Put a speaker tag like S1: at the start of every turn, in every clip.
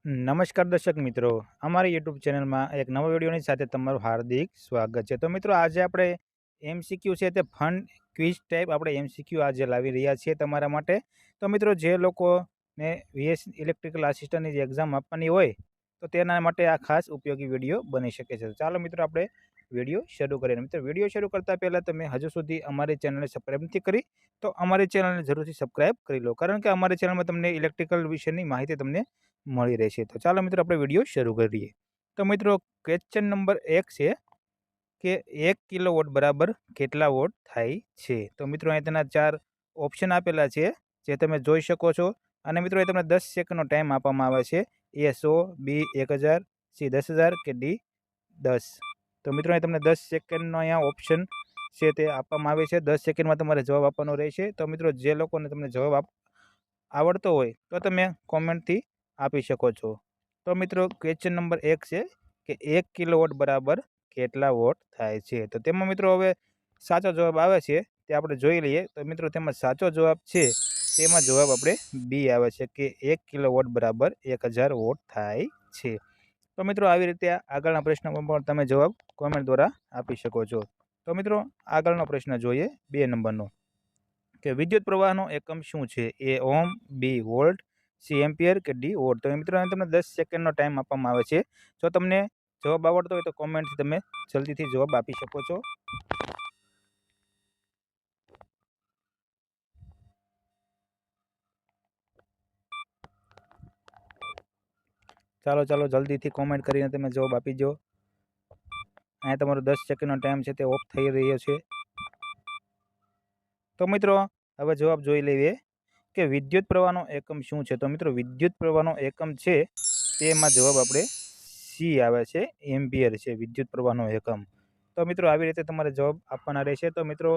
S1: નમસ્કાર દર્શક મિત્રો, અમારી યુટ્યુબ ચેનલમાં એક નવા વિડીયોની સાથે તમારું હાર્દિક સ્વાગત છે. તો મિત્રો આજે આપણે એમસીક્યુ છે તે ફન ક્વિઝ ટાઈપ આપણે એમસીક્યુ આજે લાવી રહ્યા છીએ તમારા માટે. તો મિત્રો જે લોકોને વીએસ ઇલેક્ટ્રિકલ આસિસ્ટન્ટની જે એક્ઝામ આપવાની હોય તો તેના માટે આ ખાસ ઉપયોગી વિડીયો બની શકે છે. ચાલો મિત્રો આપણે વિડીયો શરૂ કરીએ. મિત્રો વિડીયો શરૂ કરતાં પહેલાં તમે હજુ સુધી અમારી ચેનલને સબસ્ક્રાઈબ નથી કરી તો અમારી ચેનલને જરૂરથી સબસ્ક્રાઈબ કરી લો, કારણ કે અમારી ચેનલમાં તમને ઇલેક્ટ્રિકલ વિશેની માહિતી તમને મળી રહેશે. તો ચાલો મિત્રો આપણે વિડીયો શરૂ કરીએ. તો મિત્રો ક્વેશ્ચન નંબર 1 છે કે 1 કિલોવોટ બરાબર કેટલા વોટ થાય છે? તો મિત્રો અહીં તેના 4 ઓપ્શન આપેલા છે જે તમે જોઈ શકો છો, અને મિત્રો એ તમને 10 સેકન્ડનો ટાઈમ આપવામાં આવે છે. એ 100, બી 1000, સી 10,000 કે ડી 10. તો મિત્રો અહીં તમને 10 સેકન્ડનો અહીંયા ઓપ્શન છે તે આપવામાં આવે છે. 10 સેકન્ડમાં તમારે જવાબ આપવાનો રહેશે. તો મિત્રો જે લોકોને તમને જવાબ આવડતો હોય તો તમે કોમેન્ટથી આપી શકો છો. તો મિત્રો ક્વેશ્ચન નંબર 1 છે કે 1 કિલોવોટ બરાબર કેટલા વોટ થાય છે? તો તેમાં મિત્રો હવે સાચો જવાબ આવે છે તે આપણે જોઈ લઈએ. તો મિત્રો તેમાં સાચો જવાબ છે તેમાં જવાબ આપણે બી આવે છે કે 1 કિલોવોટ બરાબર 1000 વોટ થાય છે. તો મિત્રો આવી રીતે આગળના પ્રશ્નમાં પણ તમે જવાબ કોમેન્ટ દ્વારા આપી શકો છો. તો મિત્રો આગળનો પ્રશ્ન જોઈએ 2 નંબરનો, કે વિદ્યુત પ્રવાહનો એકમ શું છે? એ ઓહમ, બી વોલ્ટ, સી એમ્પિયર કે ડી વોટ. તો મિત્રો તમને 10 સેકન્ડનો ટાઈમ આપવામાં આવે છે. જો તમને જવાબ આવડતો હોય તો કોમેન્ટથી તમે જલ્દીથી જવાબ આપી શકો છો. ચાલો જલ્દીથી કોમેન્ટ કરીને તમે જવાબ આપી દો. અહીંયા તમારો 10 સેકન્ડનો ટાઈમ છે તે ઓફ થઈ રહ્યો છે. તો મિત્રો હવે જવાબ જોઈ લઈએ કે વિદ્યુત પ્રવાહનો એકમ શું છે? તો મિત્રો વિદ્યુત પ્રવાહનો એકમ છે તેમાં જવાબ આપણે સી આવે છે, એમ્પિયર છે વિદ્યુત પ્રવાહનો એકમ. તો મિત્રો આવી રીતે તમારે જવાબ આપવાના રહેશે. તો મિત્રો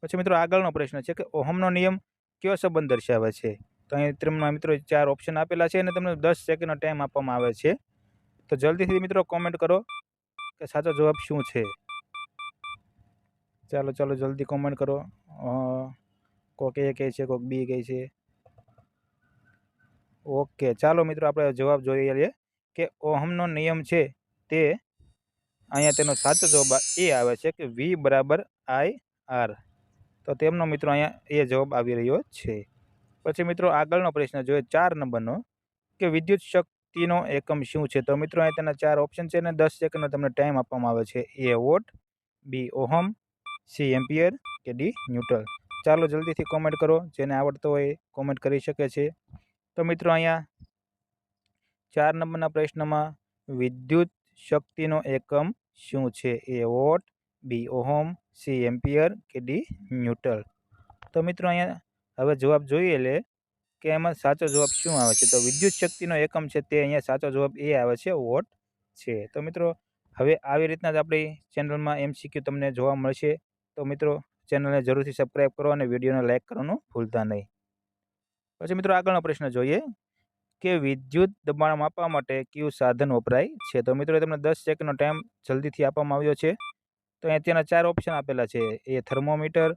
S1: પછી મિત્રો આગળનો પ્રશ્ન છે કે ઓહમનો નિયમ કયો સંબંધ દર્શાવે છે? તો અહીં તેમાં મિત્રો 4 ઓપ્શન આપેલા છે અને તમને 10 સેકન્ડનો ટાઈમ આપવામાં આવે છે. તો જલ્દીથી મિત્રો કોમેન્ટ કરો કે સાચો જવાબ શું છે. ચાલો જલ્દી કોમેન્ટ કરો. કોક એ કહે છે, કોક બી કહે છે. ઓકે, ચાલો મિત્રો આપણે જવાબ જોઈ લઈએ કે ઓહમનો નિયમ છે તે અહીંયા તેનો સાચો જવાબ એ આવે છે કે વી બરાબર આઈ આર. તો તેમનો મિત્રો અહીંયા એ જવાબ આવી રહ્યો છે. પછી મિત્રો આગળનો પ્રશ્ન જોઈએ 4 નંબરનો, કે વિદ્યુત શક્તિનો એકમ શું છે? તો મિત્રો અહીં તેના 4 ઓપ્શન છે અને 10 સેકન્ડનો તમને ટાઈમ આપવામાં આવે છે. એ વોટ, બી ઓહમ, સી એમ્પિયર કે ડી ન્યુટન. ચાલો જલ્દીથી કોમેન્ટ કરો. જેને આવડતો હોય કોમેન્ટ કરી શકે છે. તો મિત્રો અહીંયા 4 નંબરના પ્રશ્નમાં વિદ્યુત શક્તિનો એકમ શું છે? એ વોટ, બી ઓહમ, સી એમ્પિયર કે ડી ન્યુટન. તો મિત્રો અહીંયા હવે જવાબ જોઈએ લે કે એમાં સાચો જવાબ શું આવે છે? તો વિદ્યુત શક્તિનો એકમ છે તે અહીંયા સાચો જવાબ એ આવે છે, વોટ છે. તો મિત્રો હવે આવી રીતના જ આપણી ચેનલમાં એમસીક્યુ તમને જોવા મળશે. તો મિત્રો ચેનલને જરૂરથી સબસ્ક્રાઈબ કરો અને વિડીયોને લાઇક કરવાનું ભૂલતા નહીં. પછી મિત્રો આગળનો પ્રશ્ન જોઈએ કે વિદ્યુત દબાણ માપવા માટે કયું સાધન વપરાય છે? તો મિત્રો તમને 10 સેકન્ડનો ટાઈમ જલ્દીથી આપવામાં આવ્યો છે. તો અહીંયા તેના 4 ઓપ્શન આપેલા છે. એ થર્મોમીટર,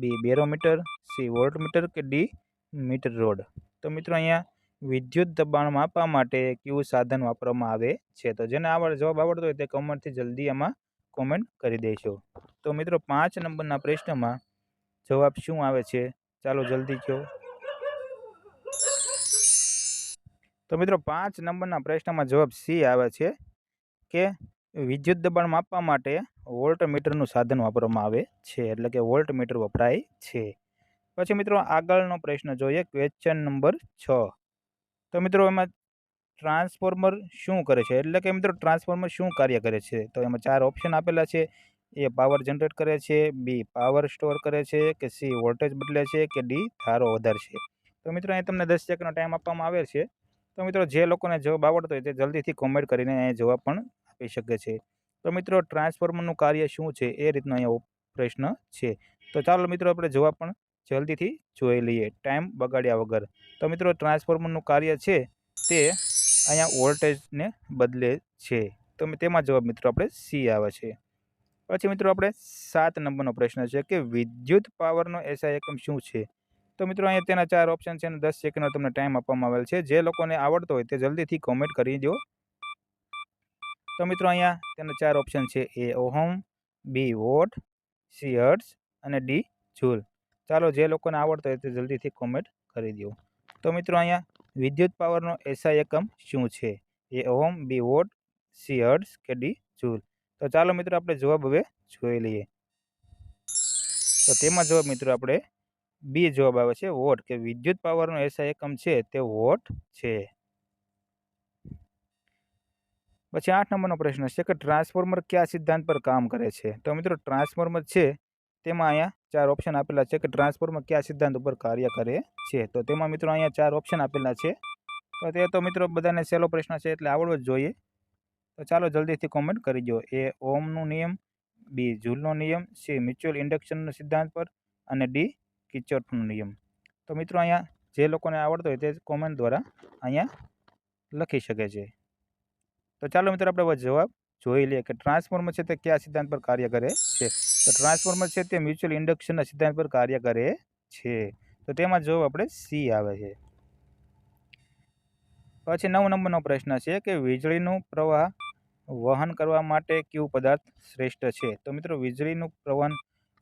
S1: બી બેરોમીટર, સી વોલ્ટમીટર કે ડી મીટર રોડ. તો મિત્રો અહીંયા વિદ્યુત દબાણ માપવા માટે કયું સાધન વાપરવામાં આવે છે? તો જેને જવાબ આવડતો હોય તે કોમેન્ટથી જલ્દી આમાં કોમેન્ટ કરી દેશો. તો મિત્રો 5 નંબરના પ્રશ્નમાં જવાબ શું આવે છે? ચાલો જલ્દી કહો. તો મિત્રો 5 નંબરના પ્રશ્નમાં જવાબ સી આવે છે કે વિદ્યુત દબાણ માપવા માટે વોલ્ટમીટરનું સાધન વાપરવામાં આવે છે, એટલે કે વોલ્ટમીટર વપરાય છે. પછી મિત્રો આગળનો પ્રશ્ન જોઈએ ક્વેશ્ચન નંબર 6. તો મિત્રો એમાં ટ્રાન્સફોર્મર શું કરે છે? એટલે કે મિત્રો ટ્રાન્સફોર્મર શું કાર્ય કરે છે? તો એમાં 4 ઓપ્શન આપેલા છે. એ પાવર જનરેટ કરે છે, બી પાવર સ્ટોર કરે છે કે સી વોલ્ટેજ બદલે છે કે ડી ધારો વધારશે. તો મિત્રો અહીં તમને 10 સેકન્ડનો ટાઈમ આપવામાં આવે છે. તો મિત્રો જે લોકોને જવાબ આવડતો હોય તે જલ્દીથી કોમેન્ટ કરીને અહીંયા જવાબ પણ આપી શકે છે. તો મિત્રો ટ્રાન્સફોર્મરનું કાર્ય શું છે એ રીતનો અહીંયા પ્રશ્ન છે. તો ચાલો મિત્રો આપણે જવાબ પણ જલ્દીથી જોઈ લઈએ ટાઈમ બગાડ્યા વગર. તો મિત્રો ટ્રાન્સફોર્મરનું કાર્ય છે તે અહીંયા વોલ્ટેજને બદલે છે. તો તેમાં જવાબ મિત્રો આપણે સી આવે છે. પછી મિત્રો આપણે 7 નંબરનો પ્રશ્ન છે કે વિદ્યુત પાવરનો એસઆઈ એકમ શું છે? તો મિત્રો અહીંયા તેના 4 ઓપ્શન છે અને 10 સેકન્ડનો તમને ટાઈમ આપવામાં આવેલ છે. જે લોકોને આવડતો હોય તે જલ્દીથી કોમેન્ટ કરી દો. તો મિત્રો અહીંયા તેના 4 ઓપ્શન છે: એ ohm, B what, C hertz અને ડી જૂલ. ચાલો જે લોકોને આવડતો હોય તે જલ્દીથી કોમેન્ટ કરી દો. તો મિત્રો અહીંયા વિદ્યુત પાવરનો એસઆઈ એકમ શું છે? એ ohm, B what, C hertz કે ડી જૂલ. તો ચાલો મિત્રો આપણે જવાબ હવે જોઈ લઈએ. તો તેમાં જવાબ મિત્રો આપણે બી જવાબ આવે છે, વોટ, કે વિદ્યુત પાવરનો એસઆઈ એકમ છે તે વોટ છે. પછી 8 નંબરનો પ્રશ્ન છે કે ટ્રાન્સફોર્મર કયા સિદ્ધાંત પર કામ કરે છે? તો મિત્રો ટ્રાન્સફોર્મર છે તેમાં અહીંયા 4 ઓપ્શન આપેલા છે કે ટ્રાન્સફોર્મર કયા સિદ્ધાંત ઉપર કાર્ય કરે છે. તો તેમાં મિત્રો અહીંયા 4 ઓપ્શન આપેલા છે. તો તે તો મિત્રો બધાને સહેલો પ્રશ્ન છે એટલે આવડવો જ જોઈએ. તો ચાલો જલ્દીથી કોમેન્ટ કરી દો. એ ઓહમનો નિયમ, બી જૂલનો નિયમ, સી મ્યુચ્યુઅલ ઇન્ડક્શનનો સિદ્ધાંત પર અને ડી કિર્ચોફનો નિયમ. તો મિત્રો અહીંયા જે લોકોને આવડતો હોય તે કોમેન્ટ દ્વારા અહીંયા લખી શકે છે. તો ચાલો મિત્રો આપણે જવાબ જોઈ લઈએ કે ટ્રાન્સફોર્મર છે તે કયા સિદ્ધાંત પર કાર્ય કરે છે. તો ટ્રાન્સફોર્મર છે તે મ્યુચ્યુઅલ ઇન્ડક્શનના સિદ્ધાંત પર કાર્ય કરે છે. તો તેમાં જવાબ આપણે સી આવે છે. પછી 9 નંબરનો પ્રશ્ન છે કે વીજળીનું પ્રવાહ વહન કરવા માટે કયો પદાર્થ શ્રેષ્ઠ છે? તો મિત્રો વીજળીનું પ્રવહન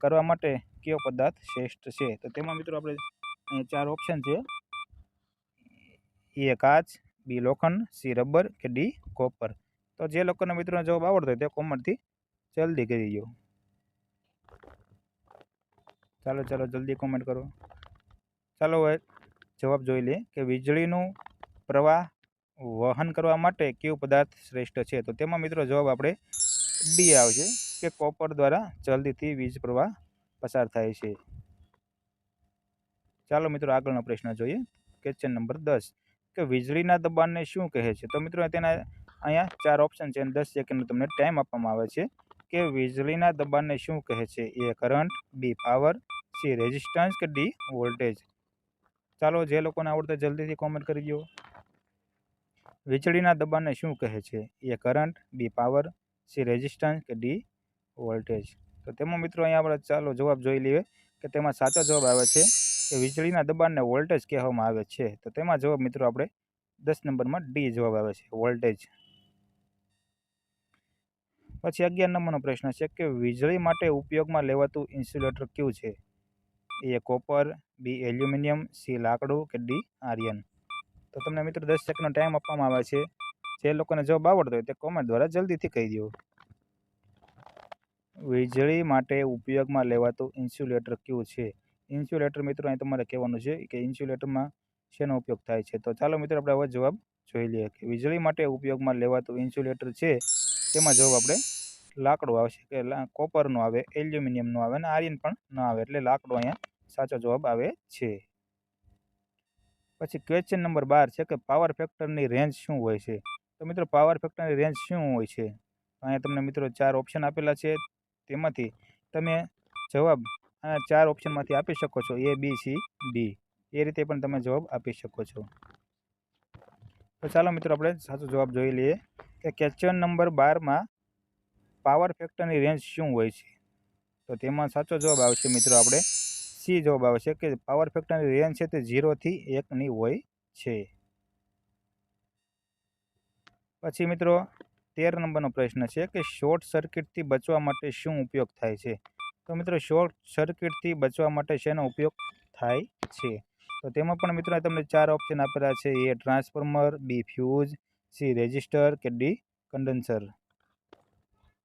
S1: કરવા માટે કયો પદાર્થ શ્રેષ્ઠ છે? તો તેમાં મિત્રો આપણે 4 ઓપ્શન છે: એ કાચ, બી લોખંડ, સી રબર કે ડી કોપર. તો જે લોકોને મિત્રોનો જવાબ આવડતો હોય તે કોમેન્ટથી જલ્દી કરી દો. ચાલો જલ્દી કોમેન્ટ કરો. ચાલો હવે જવાબ જોઈ લઈએ કે વીજળીનું પ્રવાહ વહન કરવા માટે કયો પદાર્થ શ્રેષ્ઠ છે? તો તેમાં મિત્રો જવાબ આપણે ડી આવશે કે કોપર દ્વારા જલ્દીથી વીજ પ્રવાહ પસાર થાય છે. ચાલો મિત્રો આગળનો પ્રશ્ન જોઈએ. ક્વેશ્ચન નંબર 10 કે વીજળીના દબાણને શું કહે છે? તો મિત્રો તેના અહીંયા 4 ઓપ્શન છે અને 10 સેકન્ડનો તમને ટાઈમ આપવામાં આવે છે કે વીજળીના દબાણને શું કહે છે? એ કરંટ, બી પાવર, સી રેઝિસ્ટન્સ કે ડી વોલ્ટેજ. ચાલો જે લોકોને આવડતા જલ્દીથી કોમેન્ટ કરી દો. વીજળીના દબાણને શું કહે છે? એ કરંટ, બી પાવર, સી રેઝિસ્ટન્સ કે ડી વોલ્ટેજ. તો તેમાં મિત્રો અહીંયા આપણે ચાલો જવાબ જોઈ લઈએ કે તેમાં સાચો જવાબ આવે છે કે વીજળીના દબાણને વોલ્ટેજ કહેવામાં આવે છે. તો તેમાં જવાબ મિત્રો આપણે 10 નંબરમાં ડી જવાબ આવે છે, વોલ્ટેજ. પછી 11 નંબરનો પ્રશ્ન છે કે વીજળી માટે ઉપયોગમાં લેવાતું ઇન્સ્યુલેટર કયું છે? એ કોપર, બી એલ્યુમિનિયમ, સી લાકડું કે ડી આયર્ન. તો તમને મિત્રો 10 સેકન્ડનો ટાઈમ આપવામાં આવે છે. જે લોકોને જવાબ આવડતો હોય તે કોમેન્ટ દ્વારા જલ્દીથી કહી દો. વીજળી માટે ઉપયોગમાં લેવાતું ઇન્સ્યુલેટર કયું છે? ઇન્સ્યુલેટર મિત્રો અહીં તમારે કહેવાનું છે કે ઇન્સ્યુલેટરમાં શેનો ઉપયોગ થાય છે. તો ચાલો મિત્રો આપણે હવે જવાબ જોઈ લઈએ કે વીજળી માટે ઉપયોગમાં લેવાતું ઇન્સ્યુલેટર છે તેમાં જવાબ આપણે લાકડું આવશે કે કોપરનું આવે, એલ્યુમિનિયમનું આવે અને આયર્ન પણ ન આવે, એટલે લાકડું અહીંયા સાચો જવાબ આવે છે. પછી ક્વેશ્ચન નંબર 12 છે કે પાવર ફેક્ટરની રેન્જ શું હોય છે? તો મિત્રો પાવર ફેક્ટરની રેન્જ શું હોય છે? અહીંયા તમને મિત્રો 4 ઓપ્શન આપેલા છે. તેમાંથી તમે જવાબ આ 4 ઓપ્શનમાંથી આપી શકો છો: એ, બી, સી, ડી. એ રીતે પણ તમે જવાબ આપી શકો છો. તો ચાલો મિત્રો આપણે સાચો જવાબ જોઈ લઈએ કે ક્વેશ્ચન નંબર 12માં પાવર ફેક્ટરની રેન્જ શું હોય છે? તો તેમાં સાચો જવાબ આવશે મિત્રો આપણે સી જવાબ આવશે કે પાવર ફેક્ટરની રેન્જ છે તે 0 થી 1ની હોય છે. પછી મિત્રો 13 નંબરનો પ્રશ્ન છે કે શોર્ટ સર્કિટથી બચવા માટે શું ઉપયોગ થાય છે? તો મિત્રો શોર્ટ સર્કિટથી બચવા માટે શેનો ઉપયોગ થાય છે? તો તેમાં પણ મિત્રો તમને 4 ઓપ્શન આપેલા છે: એ ટ્રાન્સફોર્મર, બી ફ્યુઝ, સી રેઝિસ્ટર કે ડી કન્ડન્સર.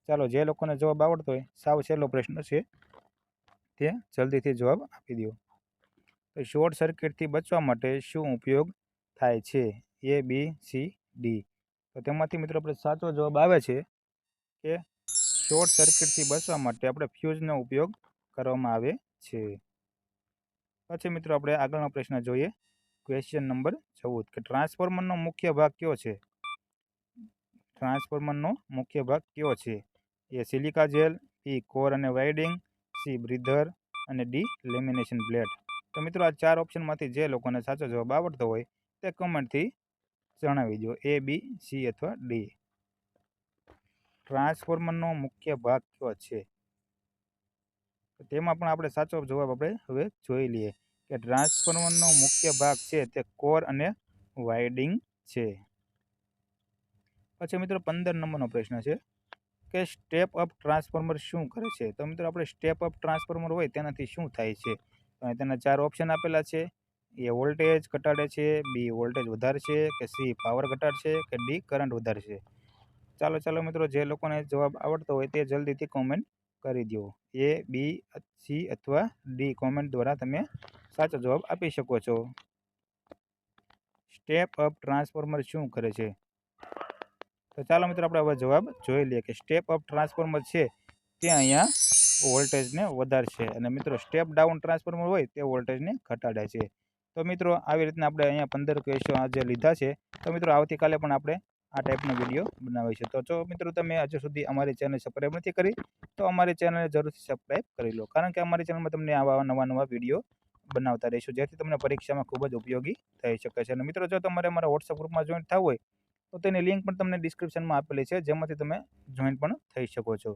S1: ચાલો જે લોકોને જવાબ આવડતો હોય, સાવ સહેલો પ્રશ્ન છે, તે જલ્દીથી જવાબ આપી દો. તો શોર્ટ સર્કિટથી બચવા માટે શું ઉપયોગ થાય છે? એ, બી, સી, ડી. તો તેમાંથી મિત્રો આપણે સાચો જવાબ આવે છે કે શોર્ટ સર્કિટથી બચવા માટે આપણે ફ્યુઝનો ઉપયોગ કરવામાં આવે છે. પછી મિત્રો આપણે આગળનો પ્રશ્ન જોઈએ. ક્વેશ્ચન નંબર 14 કે ટ્રાન્સફોર્મરનો મુખ્ય ભાગ કયો છે? ટ્રાન્સફોર્મરનો મુખ્ય ભાગ કયો છે? એ સિલિકા જેલ, બી કોર અને વાઇન્ડિંગ, સી બ્રીધર અને ડી લેમિનેશન પ્લેટ. તો મિત્રો આ 4 ઓપ્શનમાંથી જે લોકોને સાચો જવાબ આવડતો હોય તે કમેન્ટથી જણાવી દો: એ, બી, સી અથવા ડી. ટ્રાન્સફોર્મરનો મુખ્ય ભાગ કયો છે? તેમાં પણ આપણે સાચો જવાબ આપણે હવે જોઈ લઈએ કે ટ્રાન્સફોર્મરનો મુખ્ય ભાગ છે તે કોર અને વાઇન્ડિંગ છે. પછી મિત્રો 15 નંબરનો પ્રશ્ન છે કે સ્ટેપ અપ ટ્રાન્સફોર્મર શું કરે છે? તો મિત્રો આપણે સ્ટેપ અપ ટ્રાન્સફોર્મર હોય તેનાથી શું થાય છે? તો તેના 4 ઓપ્શન આપેલા છે. એ વોલ્ટેજ ઘટાડે છે, બી વોલ્ટેજ વધારે છે, કે સી પાવર ઘટાડશે, કે ડી કરંટ વધારશે. ચાલો મિત્રો, જે લોકોને જવાબ આવડતો હોય તે જલ્દીથી કોમેન્ટ કરી દો. એ, બી, સી અથવા ડી કોમેન્ટ દ્વારા તમે સાચો જવાબ આપી શકો છો. સ્ટેપ અપ ટ્રાન્સફોર્મર શું કરે છે? તો ચાલો મિત્રો આપણે હવે જવાબ જોઈ લઈએ કે સ્ટેપ અપ ટ્રાન્સફોર્મર છે તે અહીંયા વોલ્ટેજને વધારશે અને મિત્રો સ્ટેપ ડાઉન ટ્રાન્સફોર્મર હોય તે વોલ્ટેજને ઘટાડે છે. તો મિત્રો આવી રીતના આપણે અહીંયા 15 ક્વેશ્ચન આજે લીધા છે. તો મિત્રો આવતીકાલે પણ આપણે આ ટાઈપનો વિડીયો બનાવીશું. તો જો મિત્રો તમે હજુ સુધી અમારી ચેનલ સબસ્ક્રાઈબ નથી કરી તો અમારી ચેનલને જરૂરથી સબસ્ક્રાઈબ કરી લો, કારણ કે અમારી ચેનલમાં તમને આવા નવા વિડીયો બનાવતા રહીશું, જેથી તમને પરીક્ષામાં ખૂબ જ ઉપયોગી થઈ શકે છે. અને મિત્રો જો તમારે અમારા વોટ્સઅપ ગ્રુપમાં જોઈન થવું હોય તો તેની લિંક પણ તમને ડિસ્ક્રિપ્શનમાં આપેલી છે, જેમાંથી તમે જોઈન પણ થઈ શકો છો.